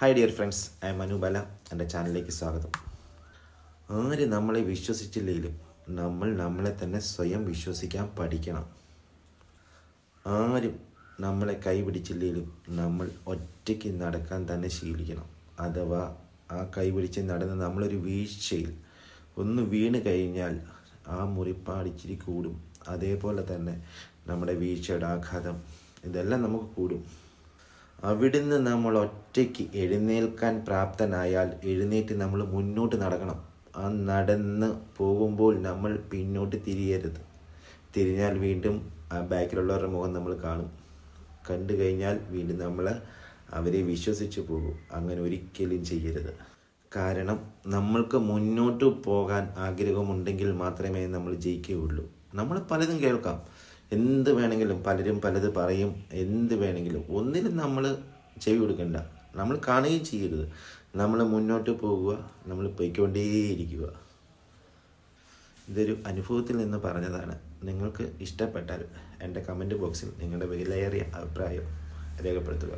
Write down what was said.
Hi dear friends, I am Anubala. എൻ്റെ ചാനലിലേക്ക് സ്വാഗതം. ആര് നമ്മളെ വിശ്വസിച്ചില്ലെങ്കിലും നമ്മൾ നമ്മളെ തന്നെ സ്വയം വിശ്വസിക്കാൻ പഠിക്കണം. ആരും നമ്മളെ കൈപിടിച്ചില്ലെങ്കിലും നമ്മൾ ഒറ്റയ്ക്ക് നടക്കാൻ തന്നെ ശീലിക്കണം. അഥവാ ആ കൈപിടിച്ച് നടന്ന് നമ്മളൊരു വീഴ്ചയിൽ ഒന്ന് വീണ് കഴിഞ്ഞാൽ ആ മുറിപ്പാടിച്ചിരി കൂടും. അതേപോലെ തന്നെ നമ്മുടെ വീഴ്ചയുടെ ആഘാതം ഇതെല്ലാം നമുക്ക് കൂടും. അവിടുന്ന് നമ്മൾ ഒറ്റയ്ക്ക് എഴുന്നേൽക്കാൻ പ്രാപ്തനായാൽ എഴുന്നേറ്റ് നമ്മൾ മുന്നോട്ട് നടക്കണം. ആ നടന്ന് പോകുമ്പോൾ നമ്മൾ പിന്നോട്ട് തിരിയരുത്. തിരിഞ്ഞാൽ വീണ്ടും ആ ബാക്കിലുള്ളവരുടെ മുഖം നമ്മൾ കാണും. കണ്ടു കഴിഞ്ഞാൽ വീണ്ടും നമ്മൾ അവരെ വിശ്വസിച്ച് പോകും. അങ്ങനെ ഒരിക്കലും ചെയ്യരുത്. കാരണം നമ്മൾക്ക് മുന്നോട്ട് പോകാൻ ആഗ്രഹമുണ്ടെങ്കിൽ മാത്രമേ നമ്മൾ ജയിക്കുകയുള്ളൂ. നമ്മൾ പലതും കേൾക്കാം, എന്ത് വേണമെങ്കിലും പലരും പലത് പറയും, എന്ത് വേണമെങ്കിലും ഒന്നിലും നമ്മൾ ചെവി കൊടുക്കണ്ട. നമ്മൾ കാണുകയും ചെയ്യരുത്. നമ്മൾ മുന്നോട്ട് പോകുക, നമ്മൾ പോയിക്കൊണ്ടേയിരിക്കുക. ഇതൊരു അനുഭവത്തിൽ നിന്ന് പറഞ്ഞതാണ്. നിങ്ങൾക്ക് ഇഷ്ടപ്പെട്ടാൽ എൻ്റെ കമൻറ്റ് ബോക്സിൽ നിങ്ങളുടെ വിലയേറിയ അഭിപ്രായം രേഖപ്പെടുത്തുക.